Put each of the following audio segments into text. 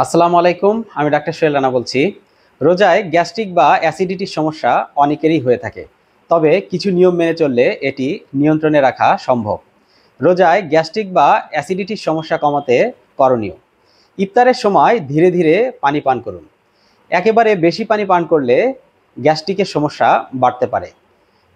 আসসালামু আলাইকুম, আমি ডাক্তার সোহেল রানা বলছি। রোজায় গ্যাস্ট্রিক বা অ্যাসিডিটির সমস্যা অনেকেরই হয়ে থাকে, তবে কিছু নিয়ম মেনে চললে এটি নিয়ন্ত্রণে রাখা সম্ভব। রোজায় গ্যাস্ট্রিক বা অ্যাসিডিটির সমস্যা কমাতে করণীয়: ইফতারের সময় ধীরে ধীরে পানি পান করুন। একেবারে বেশি পানি পান করলে গ্যাস্ট্রিকের সমস্যা বাড়তে পারে।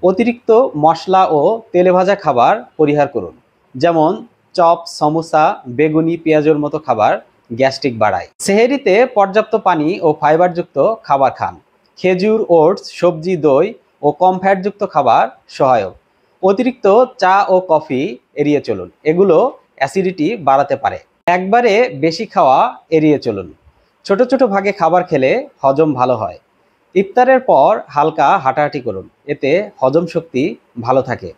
অতিরিক্ত মশলা ও তেলে ভাজা খাবার পরিহার করুন, যেমন চপ, সমোসা, বেগুনি, পেঁয়াজের মতো খাবার গ্যাস্ট্রিক বাড়ায়। সেহরিতে পর্যাপ্ত পানি ও ফাইবারযুক্ত খাবার খান। খেজুর, ওটস, সবজি, দই ও কম ফ্যাটযুক্ত খাবার সহায়ক। অতিরিক্ত চা ও কফি এড়িয়ে চলুন, এগুলো অ্যাসিডিটি বাড়াতে পারে। একবারে বেশি খাওয়া এড়িয়ে চলুন। ছোট ছোট ভাগে খাবার খেলে হজম ভালো হয়। ইফতারের পর হালকা হাঁটাহাঁটি করুন, এতে হজম শক্তি ভালো থাকে।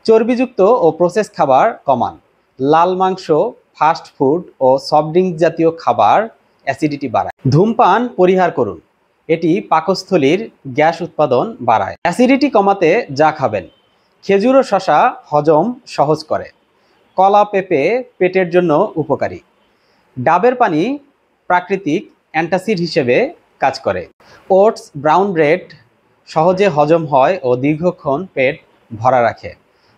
চর্বিযুক্ত ও প্রসেস খাবার কমান। লাল মাংস, ফাস্ট ফুড ও সফট ড্রিঙ্কস জাতীয় খাবার অ্যাসিডিটি বাড়ায়। ধূমপান পরিহার করুন, এটি পাকস্থলীর গ্যাস উৎপাদন বাড়ায়। অ্যাসিডিটি কমাতে যা খাবেন: খেজুর ও শসা হজম সহজ করে। কলা, পেঁপে পেটের জন্য উপকারী। ডাবের পানি প্রাকৃতিক অ্যান্টাসিড হিসেবে কাজ করে। ওটস, ব্রাউন ব্রেড সহজে হজম হয় ও দীর্ঘক্ষণ পেট ভরা রাখে।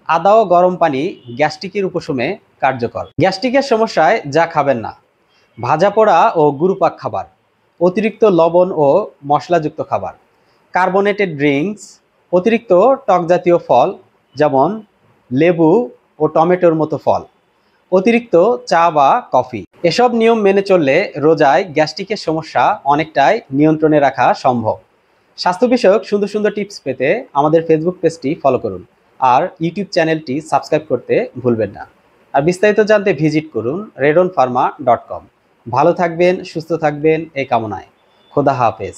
আদা ও গরম পানি গ্যাস্ট্রিকের উপশমে কার্যকর। গ্যাস্ট্রিকের সমস্যায় যা খাবেন না: ভাজা পোড়া ও গুরুপাক খাবার, অতিরিক্ত লবণ ও মশলাযুক্ত খাবার, কার্বোনেটেড ড্রিঙ্কস, অতিরিক্ত টক জাতীয় ফল যেমন লেবু ও টমেটোর মতো ফল, অতিরিক্ত চা বা কফি। এসব নিয়ম মেনে চললে রোজায় গ্যাস্ট্রিকের সমস্যা অনেকটাই নিয়ন্ত্রণে রাখা সম্ভব। স্বাস্থ্য বিষয়ক সুন্দর সুন্দর টিপস পেতে আমাদের ফেসবুক পেজটি ফলো করুন আর ইউটিউব চ্যানেলটি সাবস্ক্রাইব করতে ভুলবেন না। আর বিস্তারিত জানতে ভিজিট করুন redonpharma.com। ভালো থাকবেন, সুস্থ থাকবেন এই কামনায়। খোদা হাফেজ।